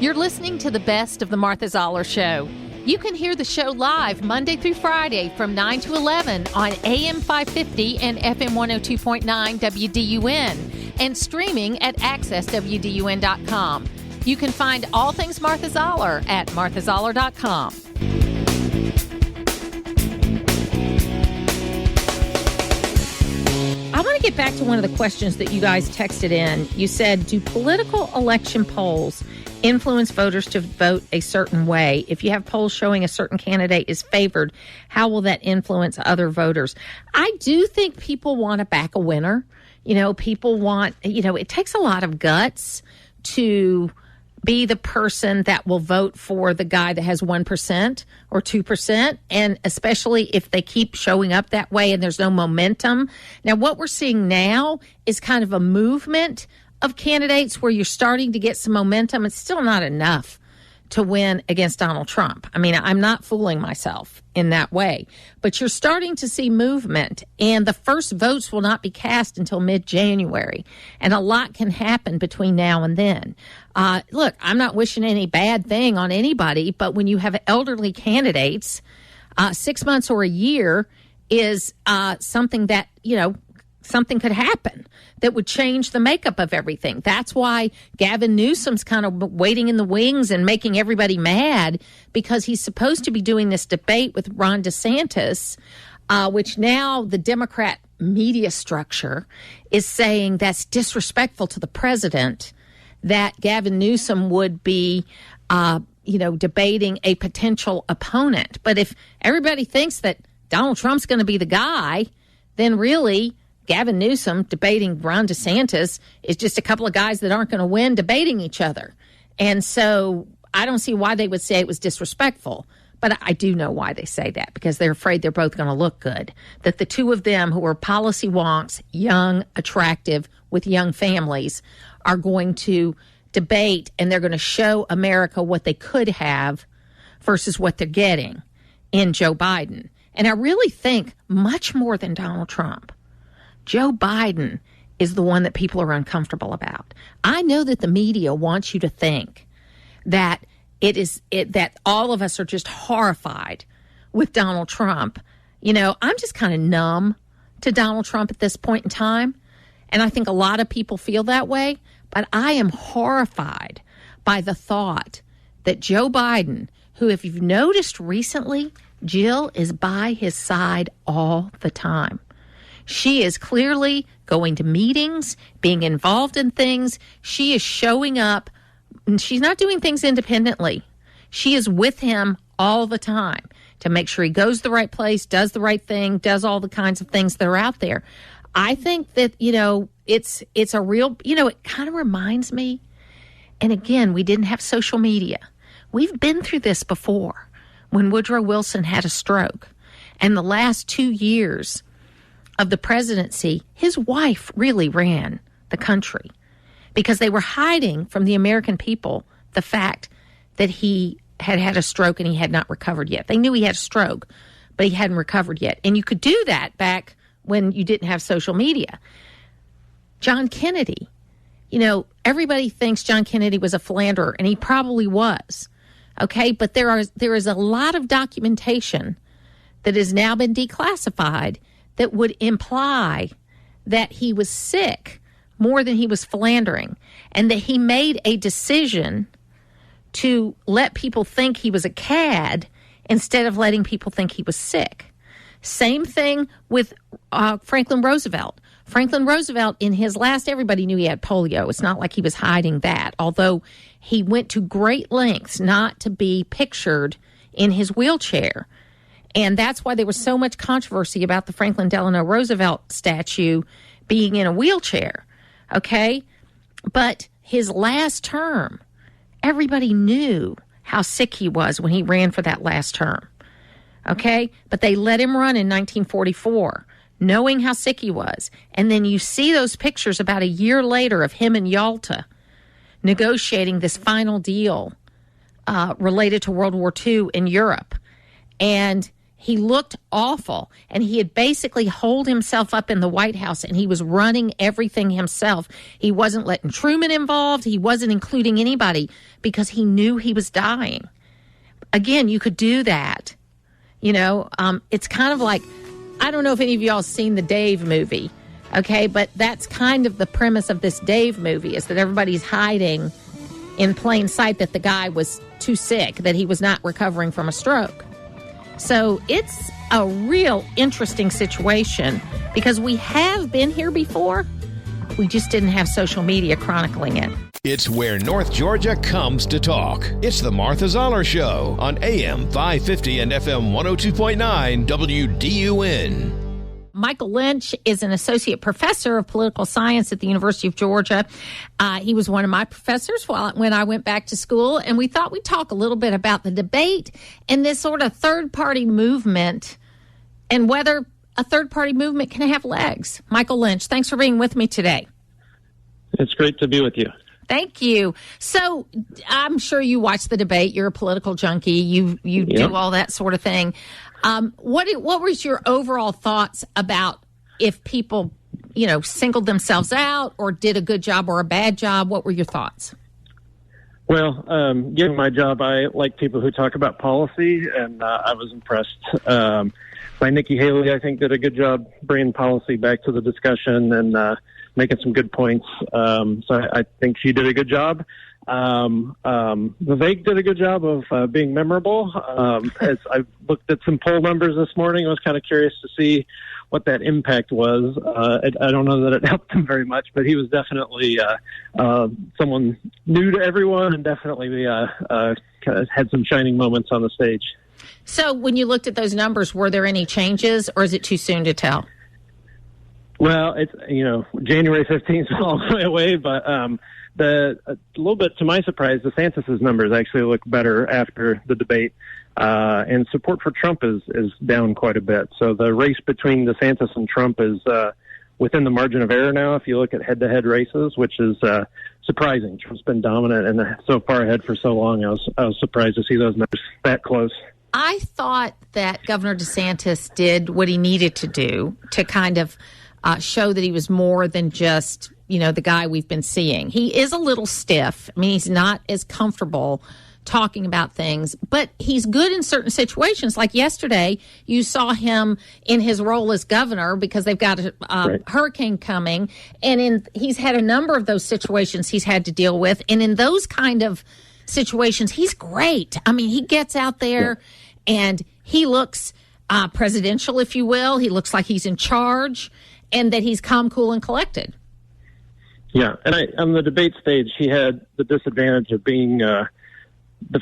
You're listening to the best of the Martha Zoller Show. You can hear the show live Monday through Friday from 9 to 11 on AM 550 and FM 102.9 WDUN and streaming at accesswdun.com. You can find all things Martha Zoller at marthazoller.com. I want to get back to one of the questions that you guys texted in. You said, do political election polls influence voters to vote a certain way? If you have polls showing a certain candidate is favored, how will that influence other voters? I do think people want to back a winner. You know, people want, it takes a lot of guts to be the person that will vote for the guy that has 1% or 2%, and especially if they keep showing up that way and there's no momentum. Now, what we're seeing now is kind of a movement of candidates where you're starting to get some momentum. It's still not enough to win against Donald Trump. I mean, I'm not fooling myself in that way, but you're starting to see movement, and the first votes will not be cast until mid-January, and a lot can happen between now and then. Look, I'm not wishing any bad thing on anybody, but when you have elderly candidates, 6 months or a year is something that, something could happen that would change the makeup of everything. That's why Gavin Newsom's kind of waiting in the wings and making everybody mad, because he's supposed to be doing this debate with Ron DeSantis, which now the Democrat media structure is saying that's disrespectful to the president, that Gavin Newsom would be, debating a potential opponent. But if everybody thinks that Donald Trump's going to be the guy, then really Gavin Newsom debating Ron DeSantis is just a couple of guys that aren't going to win debating each other. And so I don't see why they would say it was disrespectful. But I do know why they say that, because they're afraid they're both going to look good. That the two of them, who are policy wonks, young, attractive, with young families, are going to debate, and they're going to show America what they could have versus what they're getting in Joe Biden. And I really think much more than Donald Trump, Joe Biden is the one that people are uncomfortable about. I know that the media wants you to think that that all of us are just horrified with Donald Trump. I'm just kind of numb to Donald Trump at this point in time. And I think a lot of people feel that way. But I am horrified by the thought that Joe Biden, who, if you've noticed recently, Jill is by his side all the time. She is clearly going to meetings, being involved in things. She is showing up, and she's not doing things independently. She is with him all the time to make sure he goes the right place, does the right thing, does all the kinds of things that are out there. I think that, it's a real, it kind of reminds me. And again, we didn't have social media. We've been through this before when Woodrow Wilson had a stroke. And the last 2 years of the presidency, his wife really ran the country because they were hiding from the American people the fact that he had had a stroke and he had not recovered yet. They knew he had a stroke, but he hadn't recovered yet. And you could do that back when you didn't have social media. John Kennedy, everybody thinks John Kennedy was a philanderer, and he probably was. Okay, but there is a lot of documentation that has now been declassified that would imply that he was sick more than he was philandering, and that he made a decision to let people think he was a cad instead of letting people think he was sick. Same thing with Franklin Roosevelt. Franklin Roosevelt, in his last, everybody knew he had polio. It's not like he was hiding that, although he went to great lengths not to be pictured in his wheelchair. And that's why there was so much controversy about the Franklin Delano Roosevelt statue being in a wheelchair. Okay? But his last term, everybody knew how sick he was when he ran for that last term. Okay? But they let him run in 1944, knowing how sick he was. And then you see those pictures about a year later of him in Yalta negotiating this final deal related to World War II in Europe. And he looked awful, and he had basically holed himself up in the White House, and he was running everything himself. He wasn't letting Truman involved. He wasn't including anybody because he knew he was dying. Again, you could do that. It's kind of like, I don't know if any of y'all have seen the Dave movie, okay? But that's kind of the premise of this Dave movie, is that everybody's hiding in plain sight that the guy was too sick, that he was not recovering from a stroke. So it's a real interesting situation because we have been here before. We just didn't have social media chronicling it. It's where North Georgia comes to talk. It's the Martha Zoller Show on AM 550 and FM 102.9 WDUN. Michael Lynch is an associate professor of political science at the University of Georgia. He was one of my professors when I went back to school, and we thought we'd talk a little bit about the debate and this sort of third-party movement and whether a third-party movement can have legs. Michael Lynch, thanks for being with me today. It's great to be with you. Thank you. So I'm sure you watch the debate. You're a political junkie. You do all that sort of thing. What was your overall thoughts about if people, singled themselves out or did a good job or a bad job? What were your thoughts? Well, given my job, I like people who talk about policy, and I was impressed by Nikki Haley. I think did a good job bringing policy back to the discussion and making some good points. So I think she did a good job. Vivek did a good job of being memorable. As I looked at some poll numbers this morning, I was kind of curious to see what that impact was. I don't know that it helped him very much, but he was definitely someone new to everyone and definitely had some shining moments on the stage. So when you looked at those numbers, were there any changes, or is it too soon to tell? Well, it's, January 15th is a long way away, but a little bit to my surprise, DeSantis' numbers actually look better after the debate, and support for Trump is down quite a bit. So the race between DeSantis and Trump is within the margin of error now if you look at head-to-head races, which is surprising. Trump's been dominant and so far ahead for so long. I was surprised to see those numbers that close. I thought that Governor DeSantis did what he needed to do to kind of show that he was more than just, the guy we've been seeing. He is a little stiff. I mean, he's not as comfortable talking about things, but he's good in certain situations. Like yesterday, you saw him in his role as governor because they've got a hurricane coming. And he's had a number of those situations he's had to deal with. And in those kind of situations, he's great. I mean, he gets out there and he looks presidential, if you will. He looks like he's in charge and that he's calm, cool, and collected. Yeah, and on the debate stage, he had the disadvantage of being the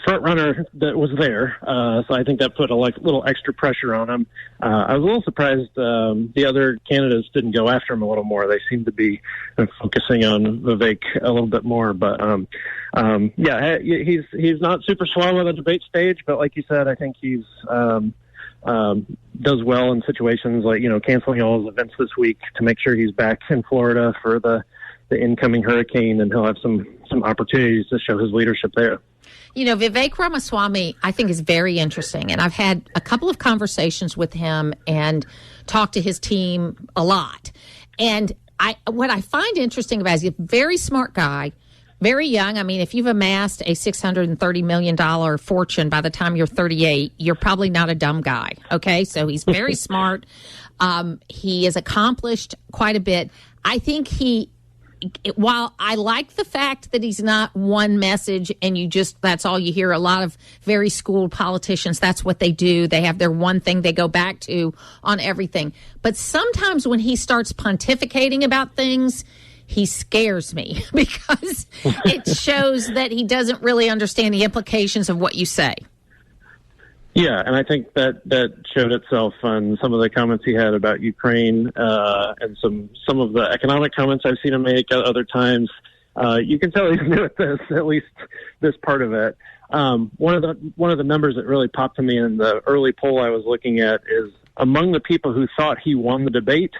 front runner that was there. So I think that put a little extra pressure on him. I was a little surprised the other candidates didn't go after him a little more. They seemed to be focusing on Vivek a little bit more. But he's not super strong on the debate stage. But like you said, I think he's does well in situations like canceling all his events this week to make sure he's back in Florida for the incoming hurricane, and he'll have some opportunities to show his leadership there. Vivek Ramaswamy, I think, is very interesting, and I've had a couple of conversations with him and talked to his team a lot. And what I find interesting about it is he's a very smart guy, very young. I mean, if you've amassed a $630 million fortune by the time you're 38, you're probably not a dumb guy, okay? So he's very smart. He has accomplished quite a bit. I think while I like the fact that he's not one message and that's all you hear. A lot of very schooled politicians, that's what they do. They have their one thing they go back to on everything. But sometimes when he starts pontificating about things, he scares me because it shows that he doesn't really understand the implications of what you say. Yeah, and I think that showed itself on some of the comments he had about Ukraine and some of the economic comments I've seen him make at other times. You can tell he's new at this, at least this part of it. One of the numbers that really popped to me in the early poll I was looking at is among the people who thought he won the debate,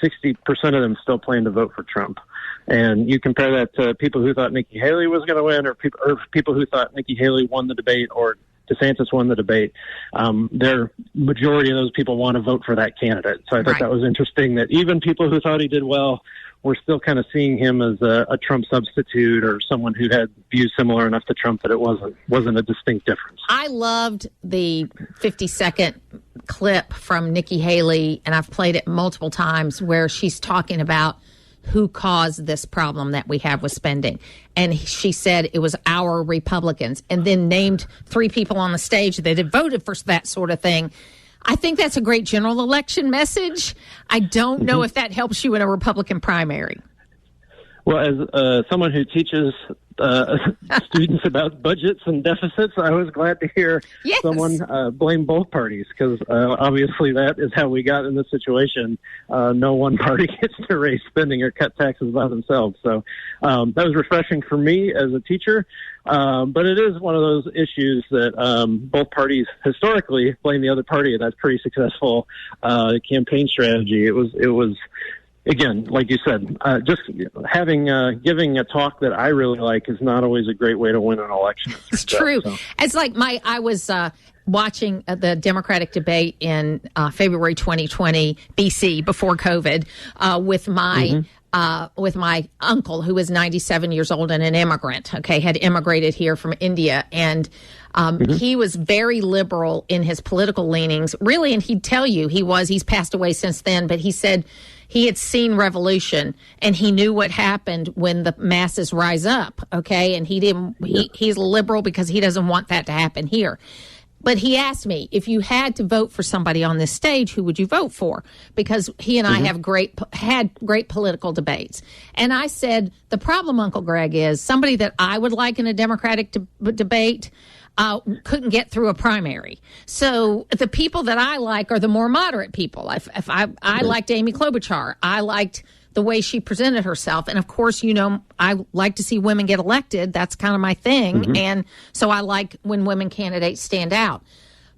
60% of them still plan to vote for Trump. And you compare that to people who thought Nikki Haley was going to win or people who thought Nikki Haley won the debate or DeSantis won the debate, their majority of those people want to vote for that candidate. So I thought that was interesting that even people who thought he did well were still kind of seeing him as a Trump substitute or someone who had views similar enough to Trump that it wasn't a distinct difference. I loved the 50-second clip from Nikki Haley, and I've played it multiple times, where she's talking about who caused this problem that we have with spending. And she said it was our Republicans, and then named 3 people on the stage that had voted for that sort of thing. I think that's a great general election message. I don't know if that helps you in a Republican primary. Well, as someone who teaches students about budgets and deficits, I was glad to hear someone blame both parties, because obviously that is how we got in this situation. No one party gets to raise spending or cut taxes by themselves. So that was refreshing for me as a teacher. But it is one of those issues that both parties historically blame the other party, and that's pretty successful campaign strategy. It was again, like you said, just giving a talk that I really like is not always a great way to win an election. It's true. So. It's like I was watching the Democratic debate in February 2020, BC, before COVID, with my uncle, who was 97 years old and an immigrant, had immigrated here from India. And he was very liberal in his political leanings, really. And he'd tell you he's passed away since then, but he said he had seen revolution and he knew what happened when the masses rise up. And he's liberal because he doesn't want that to happen here. But he asked me, if you had to vote for somebody on this stage, who would you vote for? Because he and I had great political debates. And I said, the problem, Uncle Greg, is somebody that I would like in a Democratic debate couldn't get through a primary. So the people that I like are the more moderate people. If I liked Amy Klobuchar. I liked the way she presented herself. And of course, I like to see women get elected. That's kind of my thing. And so I like when women candidates stand out.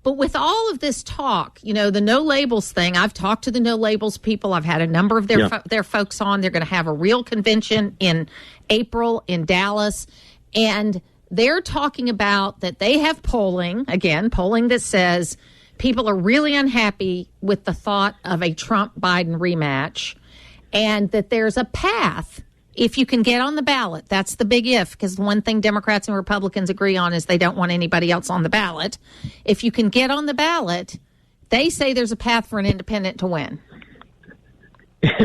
But with all of this talk, the no labels thing, I've talked to the no labels people. I've had a number of their folks on. They're going to have a real convention in April in Dallas. And they're talking about that they have polling that says people are really unhappy with the thought of a Trump-Biden rematch, and that there's a path if you can get on the ballot. That's the big if, because the one thing Democrats and Republicans agree on is they don't want anybody else on the ballot. If you can get on the ballot, they say there's a path for an independent to win.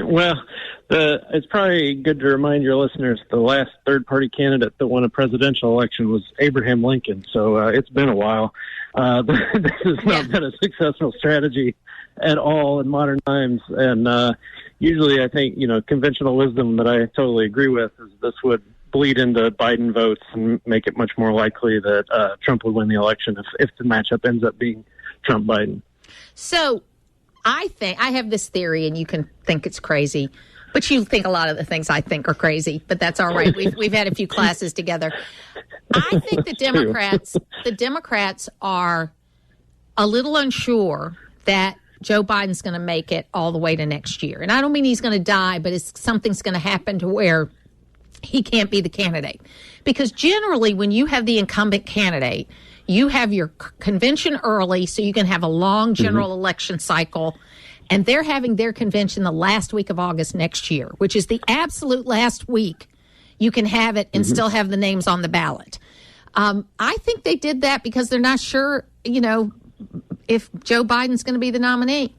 Well, it's probably good to remind your listeners the last third-party candidate that won a presidential election was Abraham Lincoln. So it's been a while. This has not been a successful strategy at all in modern times. And usually I think, conventional wisdom that I totally agree with is this would bleed into Biden votes and make it much more likely that Trump would win the election if the matchup ends up being Trump-Biden. So I have this theory, and you can think it's crazy, but you think a lot of the things I think are crazy, but that's all right. We've had a few classes together. I think the Democrats are a little unsure that Joe Biden's going to make it all the way to next year. And I don't mean he's going to die, but something's going to happen to where he can't be the candidate. Because generally, when you have the incumbent candidate, you have your convention early so you can have a long general election cycle. And they're having their convention the last week of August next year, which is the absolute last week you can have it and still have the names on the ballot. I think they did that because they're not sure, if Joe Biden's going to be the nominee.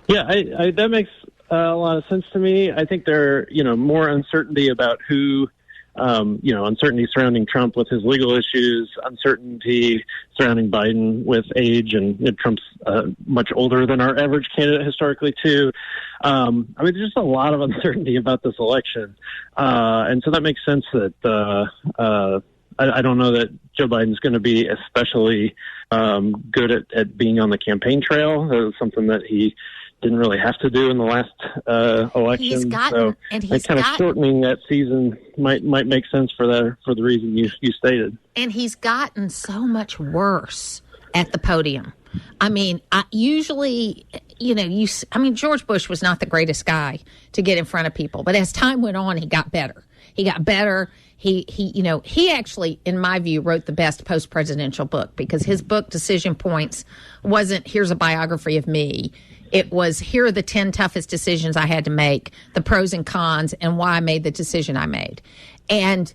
Yeah, that makes a lot of sense to me. I think there, more uncertainty about who, uncertainty surrounding Trump with his legal issues, uncertainty surrounding Biden with age, and Trump's much older than our average candidate historically, too. There's just a lot of uncertainty about this election. And so that makes sense that I don't know that Joe Biden's going to be especially good at being on the campaign trail. That was something that he didn't really have to do in the last election. Shortening that season might make sense for the reason you stated. And he's gotten so much worse at the podium. George Bush was not the greatest guy to get in front of people, but as time went on, he got better. He got better. He actually, in my view, wrote the best post-presidential book, because his book, Decision Points, wasn't here's a biography of me. It was, here are the 10 toughest decisions I had to make, the pros and cons, and why I made the decision I made. And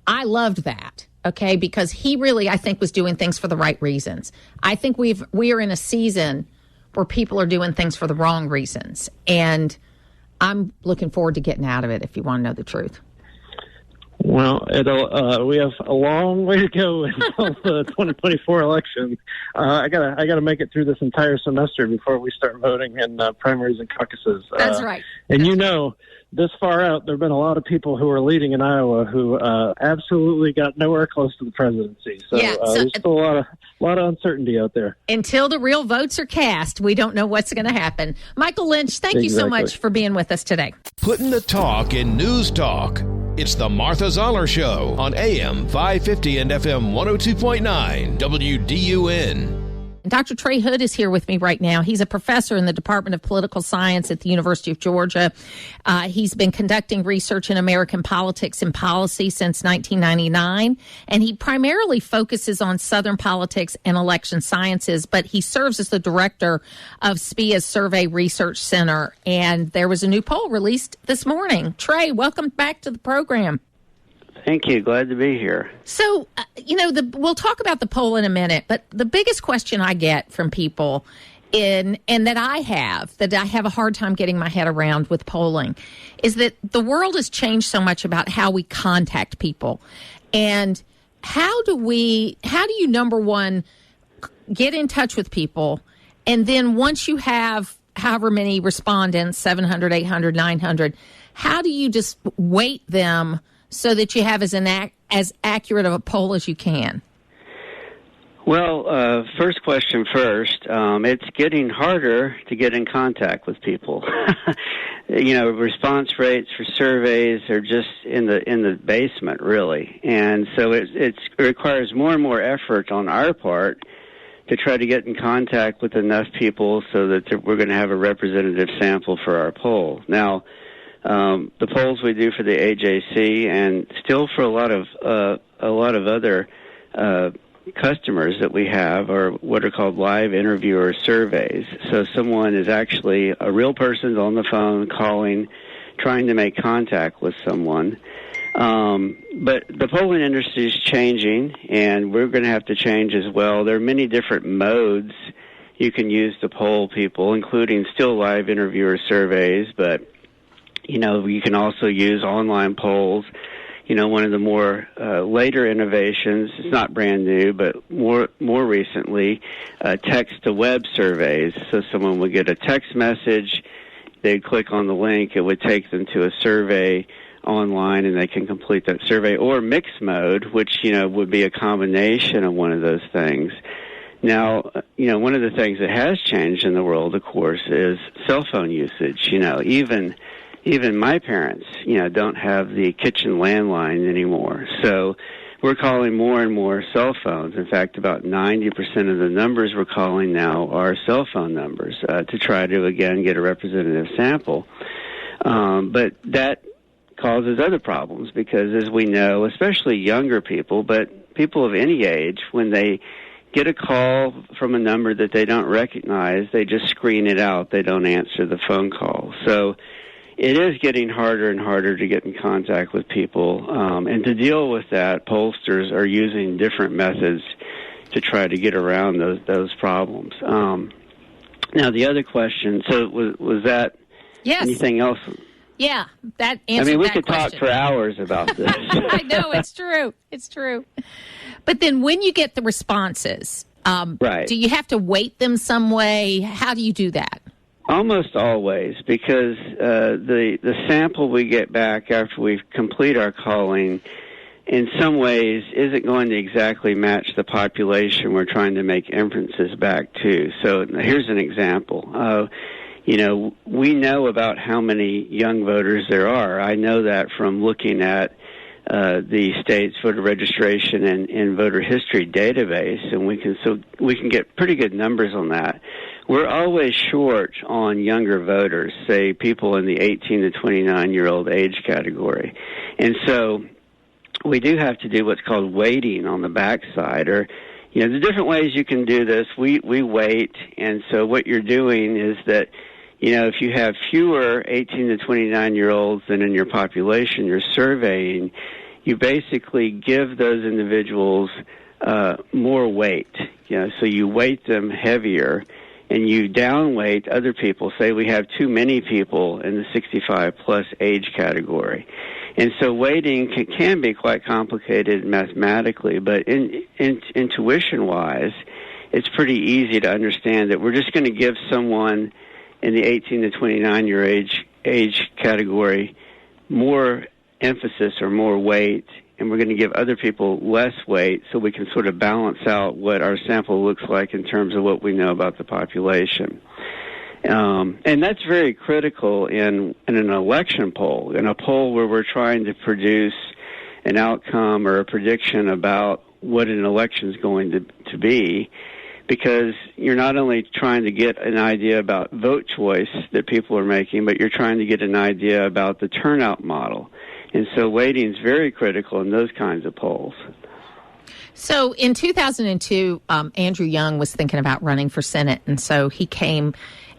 I loved that, okay, because he really, I think, was doing things for the right reasons. I think we are in a season where people are doing things for the wrong reasons. And I'm looking forward to getting out of it, if you want to know the truth. Well, we have a long way to go until the 2024 election. I gotta make it through this entire semester before we start voting in primaries and caucuses. That's right. And this far out, there have been a lot of people who are leading in Iowa who absolutely got nowhere close to the presidency. So, there's still a lot of uncertainty out there. Until the real votes are cast, we don't know what's going to happen. Michael Lynch, thank you so much for being with us today. Putting the talk in news talk. It's the Martha Zoller Show on AM 550 and FM 102.9 WDUN. Dr. Trey Hood is here with me right now. He's a professor in the Department of Political Science at the University of Georgia. He's been conducting research in American politics and policy since 1999, and he primarily focuses on Southern politics and election sciences, but he serves as the director of SPIA's Survey Research Center, and there was a new poll released this morning. Trey, welcome back to the program. Thank you. Glad to be here. So, we'll talk about the poll in a minute, but the biggest question I get from people that I have a hard time getting my head around with polling is that the world has changed so much about how we contact people. And how do you, number one, get in touch with people? And then once you have however many respondents, 700, 800, 900, how do you just weight them so that you have as accurate of a poll as you can? Well, first question first. It's getting harder to get in contact with people. Response rates for surveys are just in the basement, really, and so it requires more and more effort on our part to try to get in contact with enough people so that we're going to have a representative sample for our poll. Now, the polls we do for the AJC and still for a lot of other customers that we have are what are called live interviewer surveys. So someone is actually a real person on the phone calling, trying to make contact with someone. But the polling industry is changing, and we're going to have to change as well. There are many different modes you can use to poll people, including still live interviewer surveys, but you can also use online polls. One of the more later innovations, it's not brand new, but more recently, text-to-web surveys. So someone would get a text message, they'd click on the link, it would take them to a survey online, and they can complete that survey. Or mixed mode, which, would be a combination of one of those things. Now, one of the things that has changed in the world, of course, is cell phone usage. Even my parents, don't have the kitchen landline anymore. So we're calling more and more cell phones. In fact, about 90% of the numbers we're calling now are cell phone numbers to try to, again, get a representative sample. But that causes other problems because, as we know, especially younger people, but people of any age, when they get a call from a number that they don't recognize, they just screen it out. They don't answer the phone call. So it is getting harder and harder to get in contact with people. And to deal with that, pollsters are using different methods to try to get around those problems. Now, the other question, so was that anything else? Yeah, that answers we that could question. Talk for hours about this. I know, it's true. It's true. But then when you get the responses, right. Do you have to weight them some way? How do you do that? Almost always, because the sample we get back after we complete our calling in some ways isn't going to exactly match the population we're trying to make inferences back to. So here's an example. We know about how many young voters there are. I know that from looking at the state's voter registration and voter history database, and we can get pretty good numbers on that. we're always short on younger voters, say people in the 18 to 29-year-old age category. And so we do have to do what's called weighting on the backside, or, there's different ways you can do this. We weight, and so what you're doing is that, if you have fewer 18 to 29-year-olds than in your population you're surveying, you basically give those individuals more weight. So you weight them heavier, and you downweight other people. Say we have too many people in the 65-plus age category. And so weighting can be quite complicated mathematically, but intuition-wise, it's pretty easy to understand that we're just going to give someone in the 18 to 29-year age category more emphasis or more weight, and we're going to give other people less weight so we can sort of balance out what our sample looks like in terms of what we know about the population. And that's very critical in an election poll, in a poll where we're trying to produce an outcome or a prediction about what an election is going to be, because you're not only trying to get an idea about vote choice that people are making, but you're trying to get an idea about the turnout model. And so weighting is very critical in those kinds of polls. So in 2002, Andrew Young was thinking about running for Senate, and so he came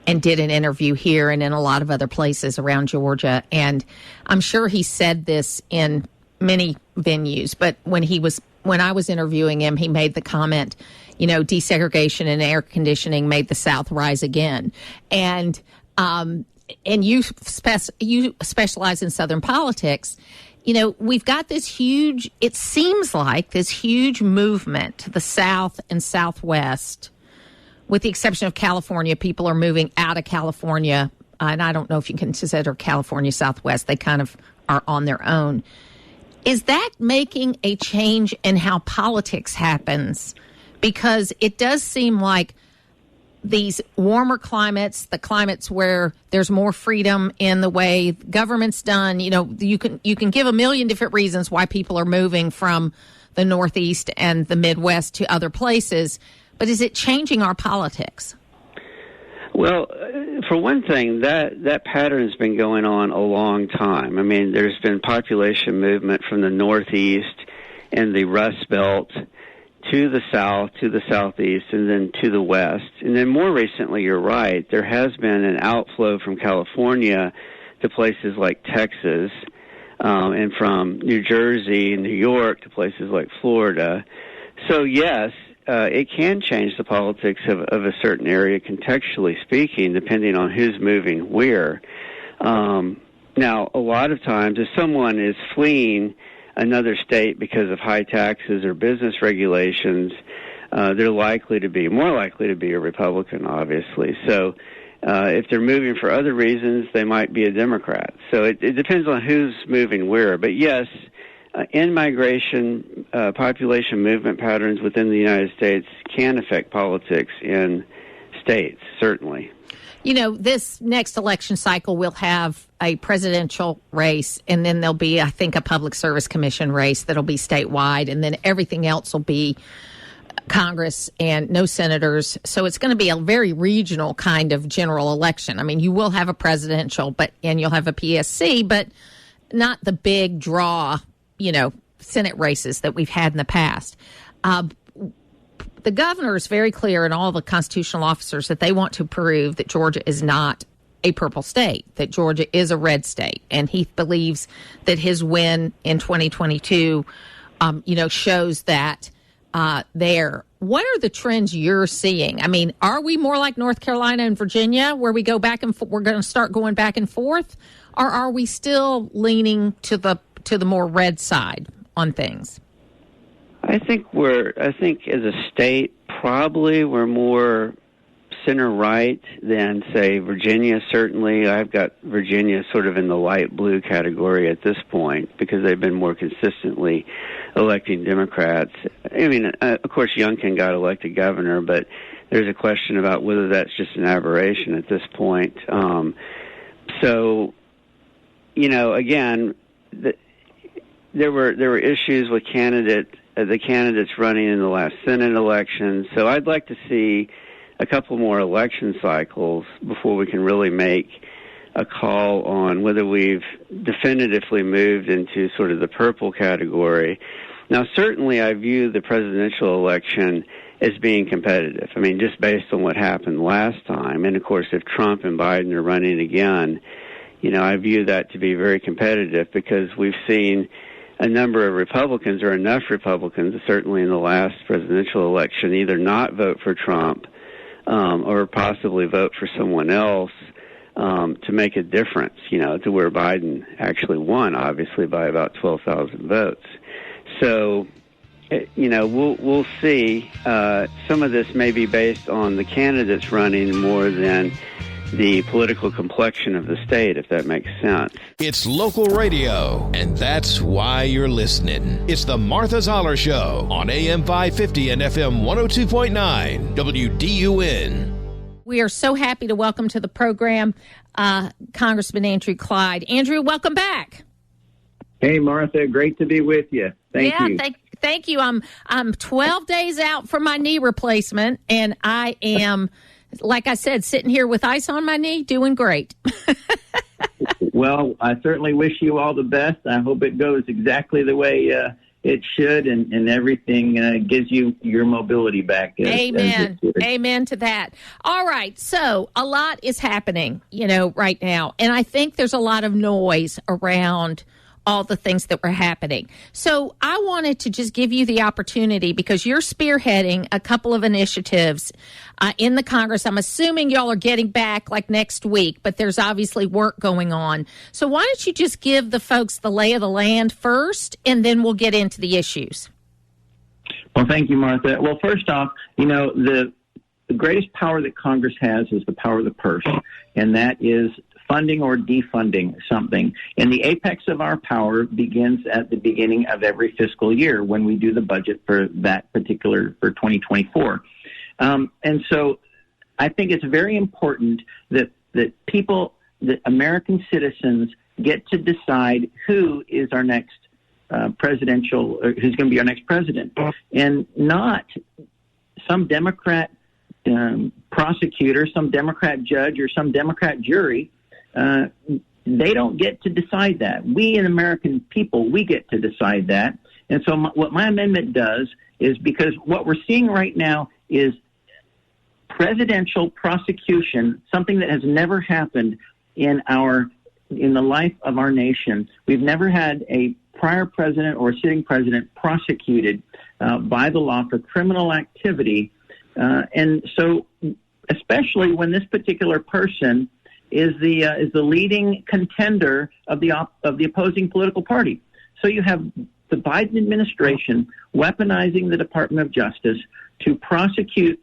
and did an interview here and in a lot of other places around Georgia. And I'm sure he said this in many venues, but when I was interviewing him, he made the comment, desegregation and air conditioning made the South rise again. And you specialize in Southern politics. We've got it seems like this huge movement to the South and Southwest. With the exception of California, people are moving out of California. And I don't know if you can consider California Southwest. They kind of are on their own. Is that making a change in how politics happens? Because it does seem like these warmer climates, the climates where there's more freedom in the way government's done, you can give a million different reasons why people are moving from the Northeast and the Midwest to other places. But is it changing our politics? Well, for one thing, that pattern has been going on a long time. I mean, there's been population movement from the Northeast and the Rust Belt to the South, to the Southeast, and then to the West. And then more recently, you're right, there has been an outflow from California to places like Texas, and from New Jersey and New York to places like Florida. So, yes, it can change the politics of a certain area, contextually speaking, depending on who's moving where. Now, a lot of times, if someone is fleeing another state because of high taxes or business regulations, they're more likely to be a Republican, obviously. So if they're moving for other reasons, they might be a Democrat. So it depends on who's moving where. But yes, in-migration, population movement patterns within the United States can affect politics in states, certainly. This next election cycle will have a presidential race, and then there'll be, I think, a public service commission race that'll be statewide, and then everything else will be Congress and no senators. So it's going to be a very regional kind of general election. I mean, you will have a presidential, and you'll have a PSC, but not the big draw, Senate races that we've had in the past. The governor is very clear, and all the constitutional officers, that they want to prove that Georgia is not a purple state, that Georgia is a red state. And he believes that his win in 2022, shows that there. What are the trends you're seeing? I mean, are we more like North Carolina and Virginia, where we go back and we're going to start going back and forth, or are we still leaning to the more red side on things? I think as a state, probably we're more center-right than, say, Virginia. Certainly, I've got Virginia sort of in the light blue category at this point because they've been more consistently electing Democrats. I mean, of course, Youngkin got elected governor, but there's a question about whether that's just an aberration at this point. Again, there were issues with the candidates running in the last Senate election. So I'd like to see a couple more election cycles before we can really make a call on whether we've definitively moved into sort of the purple category. Now, certainly I view the presidential election as being competitive. I mean, just based on what happened last time. And, of course, if Trump and Biden are running again, I view that to be very competitive because we've seen a number of Republicans, or enough Republicans, certainly in the last presidential election, either not vote for Trump or possibly vote for someone else to make a difference, to where Biden actually won, obviously, by about 12,000 votes. So, we'll see. Some of this may be based on the candidates running more than the political complexion of the state, if that makes sense. It's local radio, and that's why you're listening. It's the Martha Zoller Show on AM 550 and FM 102.9 WDUN. We are so happy to welcome to the program Congressman Andrew Clyde. Andrew, welcome back. Hey, Martha, great to be with you. Thank you. Thank you. I'm 12 days out from my knee replacement, and I am, like I said, sitting here with ice on my knee, doing great. Well, I certainly wish you all the best. I hope it goes exactly the way it should, and everything gives you your mobility back. Amen. Amen to that. All right. So a lot is happening, right now. And I think there's a lot of noise around all the things that were happening. So I wanted to just give you the opportunity, because you're spearheading a couple of initiatives in the Congress. I'm assuming y'all are getting back like next week, but there's obviously work going on. So why don't you just give the folks the lay of the land first, and then we'll get into the issues. Well, thank you, Martha. Well, first off, the greatest power that Congress has is the power of the purse, and that is funding or defunding something. And the apex of our power begins at the beginning of every fiscal year when we do the budget for that particular, for 2024. And so I think it's very important that people, that American citizens, get to decide who is our next presidential, or who's going to be our next president, and not some Democrat prosecutor, some Democrat judge, or some Democrat jury. They don't get to decide that. We, in American people, we get to decide that. And so what my amendment does is, because what we're seeing right now is presidential prosecution, something that has never happened in the life of our nation. We've never had a prior president or a sitting president prosecuted by the law for criminal activity. And so, especially when this particular person is the leading contender of the opposing political party. So you have the Biden administration weaponizing the Department of Justice to prosecute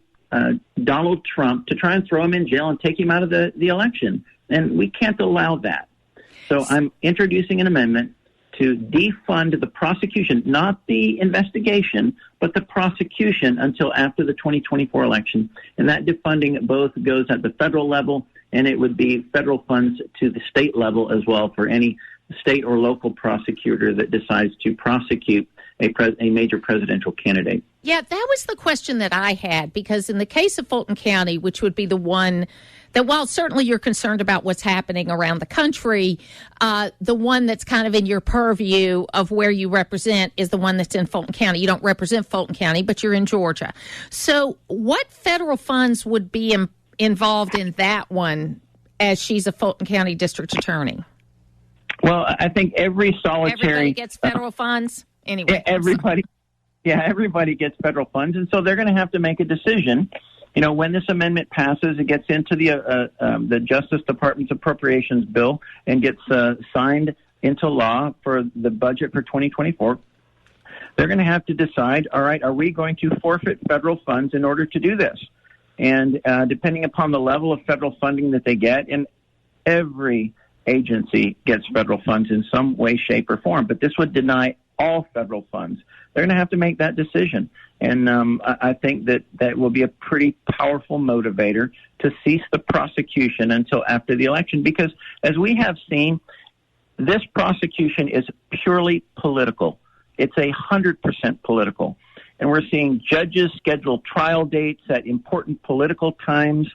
Donald Trump, to try and throw him in jail and take him out of the election. And we can't allow that. So I'm introducing an amendment to defund the prosecution, not the investigation, but the prosecution until after the 2024 election. And that defunding both goes at the federal level, and it would be federal funds to the state level as well for any state or local prosecutor that decides to prosecute a major presidential candidate. Yeah, that was the question that I had, because in the case of Fulton County, which would be the one that, while certainly you're concerned about what's happening around the country, the one that's kind of in your purview of where you represent is the one that's in Fulton County. You don't represent Fulton County, but you're in Georgia. So what federal funds would be involved in that one, as she's a Fulton County district attorney? Well, I think everybody gets federal funds anyway. Everybody gets federal funds, and so they're going to have to make a decision. When this amendment passes, it gets into the Justice Department's appropriations bill and gets signed into law for the budget for 2024. They're going to have to decide, all right, are we going to forfeit federal funds in order to do this? And depending upon the level of federal funding that they get, and every agency gets federal funds in some way, shape, or form, but this would deny all federal funds. They're going to have to make that decision. And I think that will be a pretty powerful motivator to cease the prosecution until after the election, because as we have seen, this prosecution is purely political. It's 100% political. and we're seeing judges schedule trial dates at important political times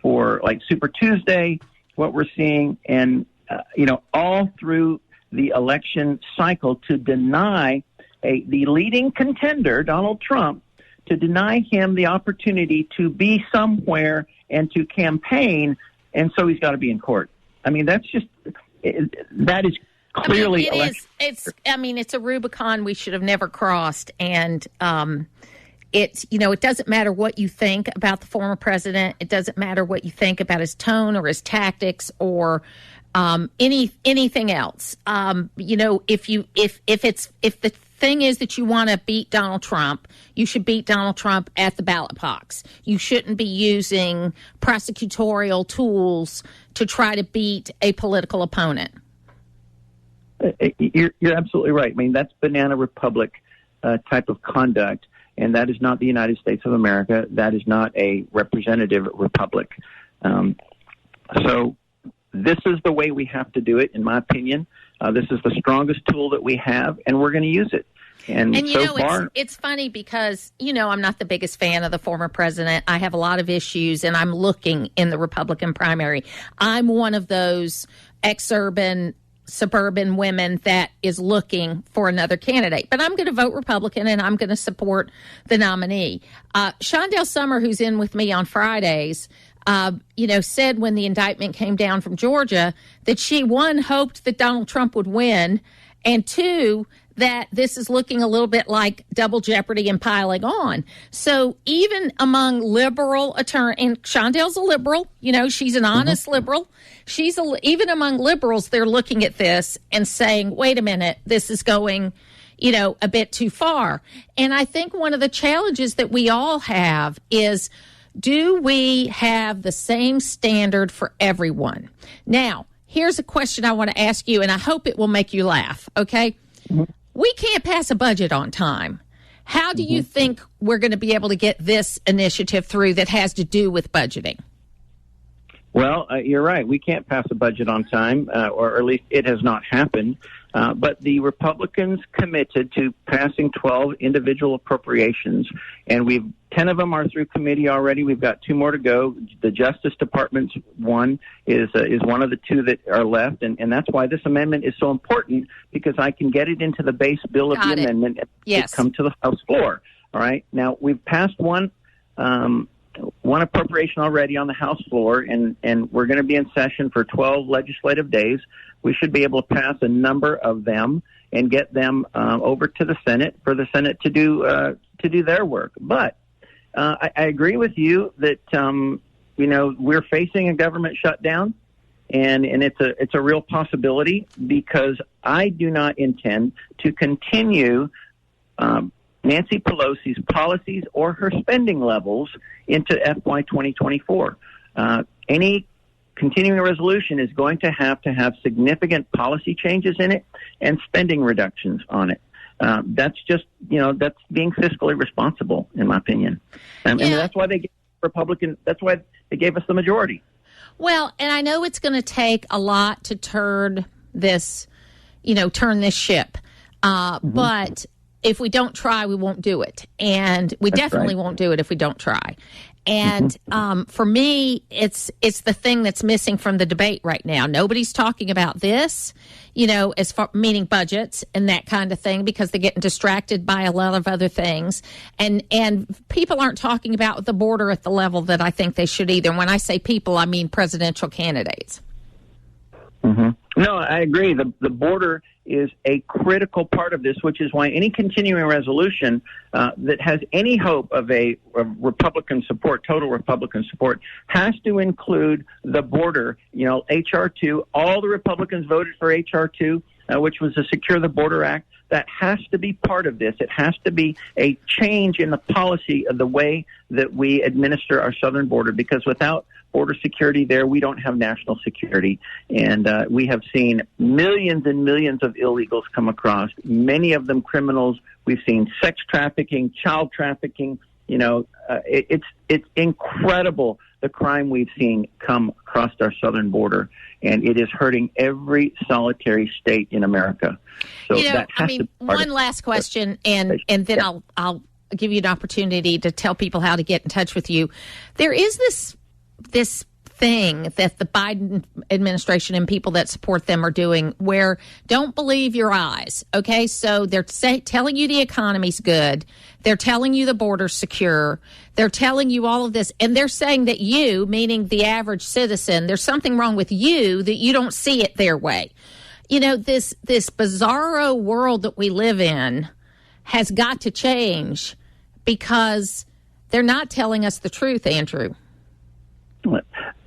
for like Super Tuesday, what we're seeing, and, all through the election cycle to deny the leading contender, Donald Trump, to deny him the opportunity to be somewhere and to campaign, and so he's got to be in court. I mean, that is clearly it's a Rubicon we should have never crossed, and it doesn't matter what you think about the former president. It doesn't matter what you think about his tone or his tactics or anything else. If the thing is that you want to beat Donald Trump, you should beat Donald Trump at the ballot box. You shouldn't be using prosecutorial tools to try to beat a political opponent. You're absolutely right. I mean, that's banana republic type of conduct, and that is not the United States of America. That is not a representative republic. So this is the way we have to do it, in my opinion. This is the strongest tool that we have, and we're going to use it. And so far, it's funny because, I'm not the biggest fan of the former president. I have a lot of issues, and I'm looking in the Republican primary. I'm one of those exurban, suburban women that is looking for another candidate. But I'm going to vote Republican, and I'm going to support the nominee. Shondell Summer, who's in with me on Fridays, said when the indictment came down from Georgia that she, one, hoped that Donald Trump would win, and two, that this is looking a little bit like double jeopardy and piling on. So even among liberal attorneys, and Shondell's a liberal, she's an honest liberal. Even among liberals, they're looking at this and saying, wait a minute, this is going, a bit too far. And I think one of the challenges that we all have is, do we have the same standard for everyone? Now, here's a question I want to ask you, and I hope it will make you laugh, okay? Mm-hmm. We can't pass a budget on time. How do you think we're going to be able to get this initiative through that has to do with budgeting? Well, you're right. We can't pass a budget on time, or at least it has not happened. But the Republicans committed to passing 12 individual appropriations, and 10 of them are through committee already. We've got 2 more to go. The Justice Department's one is one of the 2 that are left, and that's why this amendment is so important, because I can get it into the base bill of the amendment and it come to the House floor. All right. Now, we've passed one appropriation already on the House floor, and we're going to be in session for 12 legislative days. We should be able to pass a number of them and get them over to the Senate for the Senate to do their work. But I agree with you that we're facing a government shutdown, and it's a real possibility, because I do not intend to continue Nancy Pelosi's policies or her spending levels into FY 2024. Any continuing resolution is going to have significant policy changes in it and spending reductions on it. That's just, that's being fiscally responsible, in my opinion. And that's why that's why they gave us the majority. Well, and I know it's going to take a lot to turn this ship. But if we don't try, we won't do it. And we definitely won't do it if we don't try. And for me, it's the thing that's missing from the debate right now. Nobody's talking about this, as far meaning budgets and that kind of thing, because they're getting distracted by a lot of other things. And people aren't talking about the border at the level that I think they should either. And when I say people, I mean presidential candidates. No, I agree. The border is a critical part of this, which is why any continuing resolution that has any hope of a Republican support, total Republican support, has to include the border. H.R. 2, all the Republicans voted for H.R. 2, which was the Secure the Border Act. That has to be part of this. It has to be a change in the policy of the way that we administer our southern border, because without border security there, we don't have national security. And we have seen millions and millions of illegals come across, many of them criminals. We've seen sex trafficking, child trafficking. It's incredible the crime we've seen come across our southern border, and it is hurting every solitary state in America. So that has to be part one last question, and then I'll give you an opportunity to tell people how to get in touch with you. There is this thing that the Biden administration and people that support them are doing where don't believe your eyes. Okay, so they're telling you the economy's good. They're telling you the border's secure. They're telling you all of this. And they're saying that you, meaning the average citizen, there's something wrong with you that you don't see it their way. You know, this bizarro world that we live in has got to change because they're not telling us the truth, Andrew.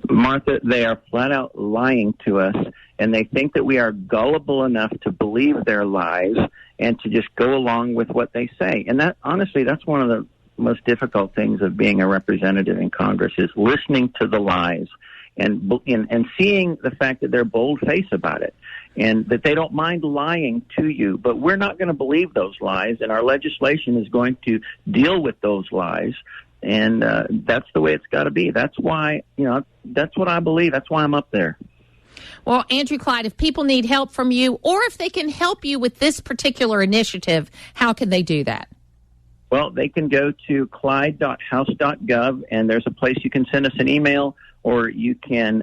Martha, they are flat out lying to us, and they think that we are gullible enough to believe their lies and to just go along with what they say. And that, honestly, that's one of the most difficult things of being a representative in Congress, is listening to the lies and seeing the fact that they're bold-faced about it and that they don't mind lying to you. But we're not going to believe those lies, and our legislation is going to deal with those lies. And that's the way it's got to be. That's why, that's what I believe. That's why I'm up there. Well, Andrew Clyde, if people need help from you, or if they can help you with this particular initiative, how can they do that? Well, they can go to clyde.house.gov, and there's a place you can send us an email, or you can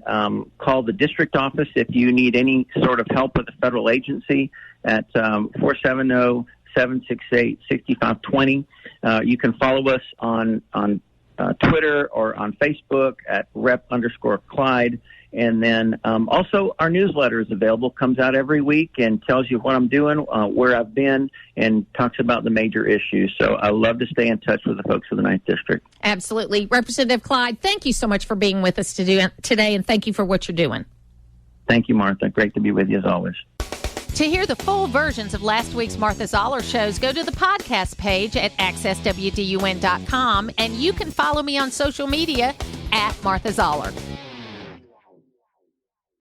call the district office if you need any sort of help with a federal agency at 470-768-6520. You can follow us on Twitter or on Facebook at rep_Clyde. And then also our newsletter is available, comes out every week and tells you what I'm doing, where I've been, and talks about the major issues. So I love to stay in touch with the folks of the 9th District. Absolutely. Representative Clyde, thank you so much for being with us today, and thank you for what you're doing. Thank you, Martha. Great to be with you as always. To hear the full versions of last week's Martha Zoller shows, go to the podcast page at accesswdun.com, and you can follow me on social media at Martha Zoller.